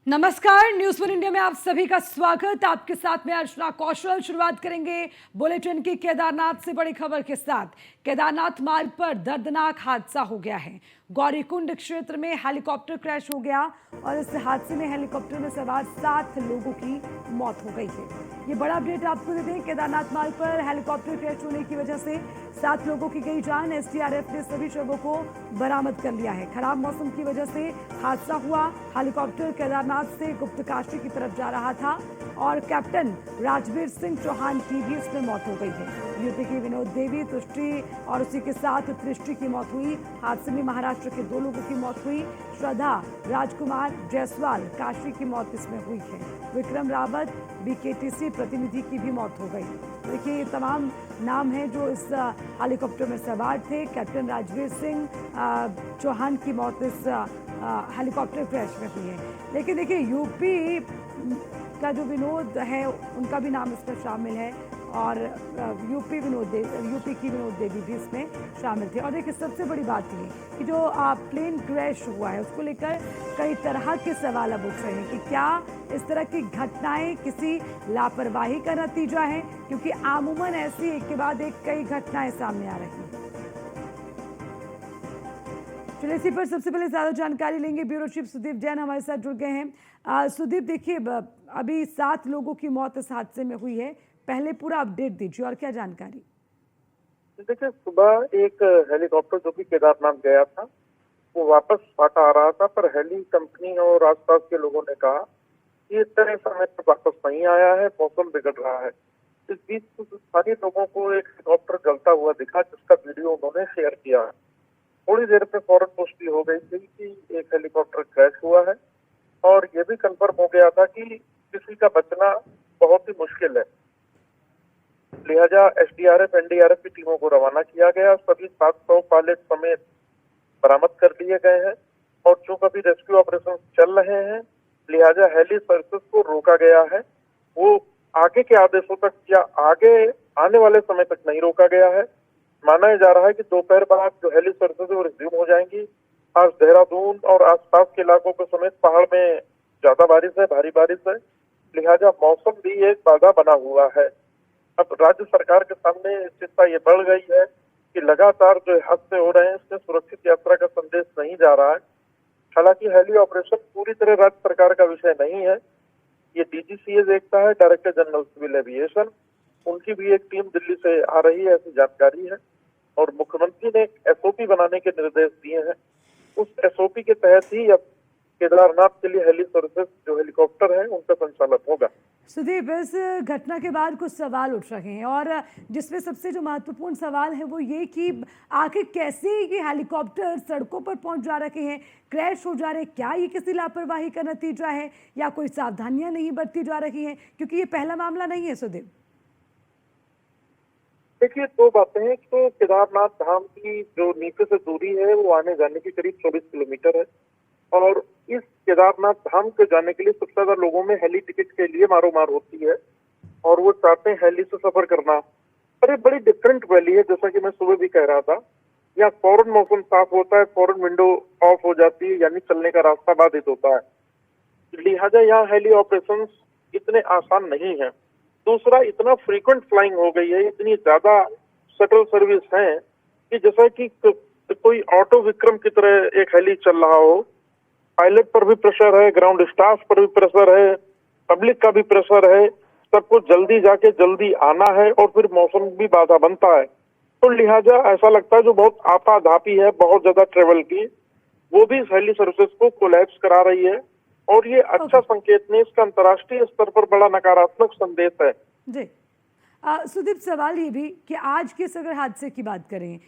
नमस्कार, news one India में आप सभी का स्वागत। आपके साथ में अर्चना कौशल। शुरुआत करेंगे बुलेटिन की केदारनाथ से बड़ी खबर के साथ। केदारनाथ मार्ग पर दर्दनाक हादसा हो गया है। गौरीकुंड क्षेत्र में हेलीकॉप्टर क्रैश हो गया और इस हादसे में हेलीकॉप्टर में सवार 7 लोगों की मौत हो गई है। ये बड़ा अपडेट आपको दे दें, केदारनाथ मार्ग पर हेलीकॉप्टर क्रैश होने की वजह से 7 लोगों की गई जान। एसडीआरएफ ने सभी शवों को बरामद कर लिया है। खराब मौसम की वजह से हादसा हुआ। हेलीकॉप्टर केदारनाथ से गुप्तकाशी की तरफ जा रहा था और कैप्टन राजवीर सिंह चौहान की भी इसमें मौत हो गई है। यूपी की विनोद देवी, तुष्टि और उसी के साथ तृष्टि की मौत हुई। हादसे में महाराष्ट्र के 2 लोगों की मौत हुई। श्रद्धा राजकुमार जायसवाल काशी की मौत इसमें हुई है। विक्रम रावत बीकेटीसी प्रतिनिधि की भी मौत हो गई। देखिए, ये तमाम नाम हैं जो इस हेलीकॉप्टर में सवार थे। कैप्टन राजवीर सिंह चौहान की मौत इस हेलीकॉप्टर क्रैश में हुई है। लेकिन देखिए, यूपी का जो विनोद है उनका भी नाम इसमें शामिल है और यूपी की विनोद देवी भी इसमें शामिल थे। और देखिए, सबसे बड़ी बात ये कि जो प्लेन क्रैश हुआ है उसको लेकर कई तरह के सवाल अब उठ रहे हैं कि क्या इस तरह की घटनाएं किसी लापरवाही का नतीजा है, क्योंकि आमूमन ऐसी एक के बाद एक कई घटनाएं सामने आ रही हैं। चलिए, इसी पर सबसे पहले ज्यादा जानकारी लेंगे। ब्यूरो चीफ सुदीप जैन हमारे साथ जुड़ गए हैं। सुदीप, देखिए, अभी 7 लोगों की मौत इस हादसे में हुई है। पहले पूरा अपडेट दीजिए और क्या जानकारी। देखिए, सुबह एक हेलीकॉप्टर जो कि केदारनाथ गया था वो वापस फाटा आ रहा था, पर हेली कंपनी और आसपास के लोगों ने कहा कि इतने समय तक वापस नहीं आया है, मौसम बिगड़ रहा है। इस बीच कुछ स्थानीय लोगों को एक हेलीकॉप्टर जलता हुआ दिखा, जिसका वीडियो उन्होंने शेयर किया। थोड़ी देर में फौरन पुष्टि हो गई थी कि एक हेलीकॉप्टर क्रैश हुआ है और ये भी कंफर्म हो गया था कि किसी का बचना बहुत ही मुश्किल है। लिहाजा एसडीआरएफ एनडीआरएफ की टीमों को रवाना किया गया। सभी 700 पायलट समेत बरामद कर लिए गए हैं और चूंकि अभी रेस्क्यू ऑपरेशन चल रहे हैं, लिहाजा हेली सर्विसेज को रोका गया है। वो आगे के आदेशों तक या आगे आने वाले समय तक नहीं रोका गया है। माना जा रहा है कि दोपहर बाद जो हेली सर्विसेज वो रिज्यूम हो जाएंगी। आज देहरादून और आसपास के इलाकों के समेत पहाड़ में ज्यादा बारिश है, भारी बारिश है, लिहाजा मौसम भी एक बाधा बना हुआ है। अब राज्य सरकार के सामने चिंता ये बढ़ गई है कि लगातार जो हादसे हो रहे हैं इसमें सुरक्षित यात्रा का संदेश नहीं जा रहा है। हालांकि हेली ऑपरेशन पूरी तरह राज्य सरकार का विषय नहीं है। ये डीजीसीए देखता है, डायरेक्टर जनरल सिविल एविएशन, उनकी भी एक टीम दिल्ली से आ रही है, ऐसी जानकारी है। और मुख्यमंत्री ने एक एसओपी बनाने के निर्देश दिए हैं। उस एसओपी के तहत ही अब केदारनाथ के लिए हेली सर्विसेज जो हेलीकॉप्टर है उनका संचालन होगा। सुदीप, इस घटना के बाद कुछ सवाल उठ रहे हैं और जिसमें सबसे जो महत्वपूर्ण सवाल है वो ये कि आखिर कैसे ये हेलीकॉप्टर सड़कों पर पहुंच जा रहे हैं, क्रैश हो जा रहे हैं। क्या ये किसी लापरवाही का नतीजा है या कोई सावधानियां नहीं बरती जा रही हैं, क्योंकि ये पहला मामला नहीं है। सुदीप, देखिए, 2 बातें हैं। तो केदारनाथ धाम की जो नीचे से दूरी है वो आने जाने की करीब 24 किलोमीटर है और इस केदारनाथ धाम के जाने के लिए सबसे ज्यादा लोगों में हेली टिकट के लिए मारोमार होती है और वो चाहते हैं हेली से सफर करना। पर ये बड़ी डिफरेंट वैली है, जैसा कि मैं सुबह भी कह रहा था। यहाँ फौरन मौसम साफ होता है, फौरन विंडो ऑफ हो जाती है, यानी चलने का रास्ता बाधित होता है। लिहाजा यहाँ हेली ऑपरेशंस इतने आसान नहीं है। दूसरा, इतना फ्रीक्वेंट फ्लाइंग हो गई है, इतनी ज्यादा शटल सर्विस है कि जैसा कि कोई ऑटो विक्रम की तरह एक हेली चल रहा हो। पायलट पर भी प्रेशर है, ग्राउंड स्टाफ पर भी प्रेशर है, पब्लिक का भी प्रेशर है। सबको जल्दी जाके जल्दी आना है और फिर मौसम भी बाधा बनता है। तो लिहाजा ऐसा लगता है जो बहुत आपाधापी है बहुत ज्यादा ट्रेवल की, वो भी इस हेली सर्विसेज को कोलैप्स करा रही है और ये अच्छा संकेत नहीं, इसका अंतर्राष्ट्रीय स्तर पर बड़ा नकारात्मक संदेश है। जी। सुदीप, सवाल ये भी कि आज के इस अगर हादसे की बात करें,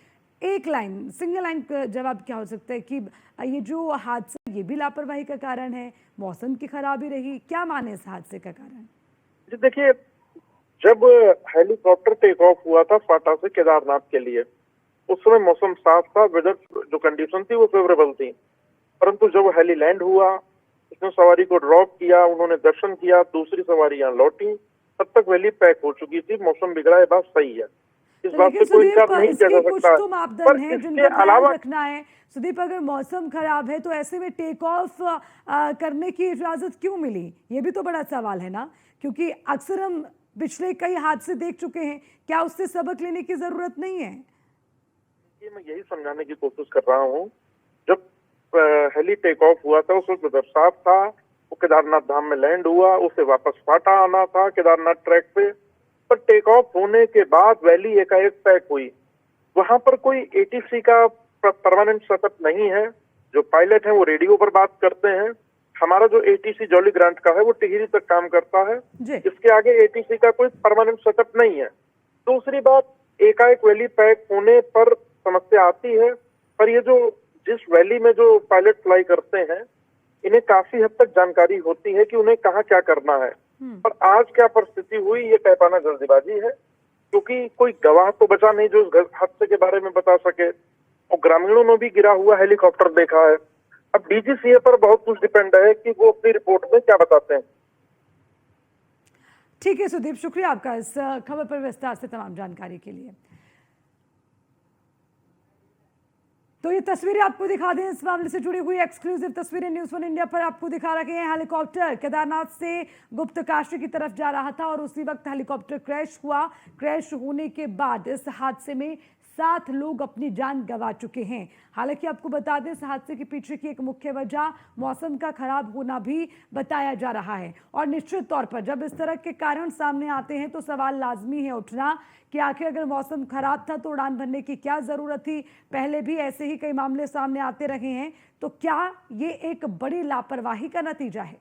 एक लाइन, सिंगल लाइन का जवाब क्या हो सकता है कि ये जो हादसा ये भी लापरवाही का कारण है, मौसम की खराबी रही, क्या माने इस हादसे का कारण? जी देखिए, जब हेलीकॉप्टर टेक ऑफ हुआ था फाटा से केदारनाथ के लिए, उस समय मौसम साफ था, वेदर जो कंडीशन थी वो फेवरेबल थी। परंतु जब हेली लैंड हुआ, उसने सवारी को ड्रॉप किया, उन्होंने दर्शन किया, दूसरी सवारी यहाँ लौटी, तब तक वैली पैक हो चुकी थी। मौसम बिगड़ा, ये बात सही है। इस तो बात लेकिन से कोई सुदीप, इनकार नहीं किया इसके जा कुछ सकता। तो मापदंड पर हैं इसके जिनका ख्याल अलावा रखना है। सुदीप, अगर मौसम खराब है तो ऐसे में टेक ऑफ करने की इजाजत क्यों मिली, ये भी तो बड़ा सवाल है ना, क्योंकि अक्सर हम पिछले कई हादसे देख चुके हैं। क्या उससे सबक लेने की जरूरत नहीं है? ये मैं यही समझाने की कोशिश कर रहा हूँ। जब हेली टेक ऑफ हुआ था उस वक्त वेदर साफ था, वो केदारनाथ धाम में लैंड हुआ, उसे वापस फाटा आना था केदारनाथ ट्रैक पे। पर टेक ऑफ होने के बाद वैली एकाएक पैक हुई। वहां पर कोई एटीसी का परमानेंट सेटअप नहीं है। जो पायलट है वो रेडियो पर बात करते हैं। हमारा जो एटीसी जॉली ग्रांट का है वो टिहरी तक काम करता है। जी। इसके आगे एटीसी का कोई परमानेंट सेटअप नहीं है। दूसरी बात, एकाएक वैली पैक होने पर समस्या आती है। पर ये जो जिस वैली में जो पायलट फ्लाई करते हैं, इन्हें काफी हद तक जानकारी होती है कि उन्हें कहाँ क्या करना है। पर आज क्या परिस्थिति हुई ये कह पाना जल्दीबाजी है, क्योंकि कोई गवाह तो बचा नहीं जो इस हादसे के बारे में बता सके। और ग्रामीणों ने भी गिरा हुआ हेलीकॉप्टर देखा है। अब डीजीसीए पर बहुत कुछ डिपेंड है कि वो अपनी रिपोर्ट में क्या बताते हैं। ठीक है सुदीप, शुक्रिया आपका इस खबर पर विस्तार से तमाम जानकारी के लिए। तो ये तस्वीरें आपको दिखा दें, इस मामले से जुड़ी हुई एक्सक्लूसिव तस्वीरें न्यूज़ 1 इंडिया पर आपको दिखा रहे हैं। हेलीकॉप्टर केदारनाथ से गुप्तकाशी की तरफ जा रहा था और उसी वक्त हेलीकॉप्टर क्रैश हुआ। क्रैश होने के बाद इस हादसे में 7 लोग अपनी जान गंवा चुके हैं। हालांकि आपको बता दें, इस हादसे के पीछे की एक मुख्य वजह मौसम का खराब होना भी बताया जा रहा है। और निश्चित तौर पर जब इस तरह के कारण सामने आते हैं तो सवाल लाजमी है उठना कि आखिर अगर मौसम खराब था तो उड़ान भरने की क्या जरूरत थी। पहले भी ऐसे ही कई मामले सामने आते रहे हैं, तो क्या ये एक बड़ी लापरवाही का नतीजा है?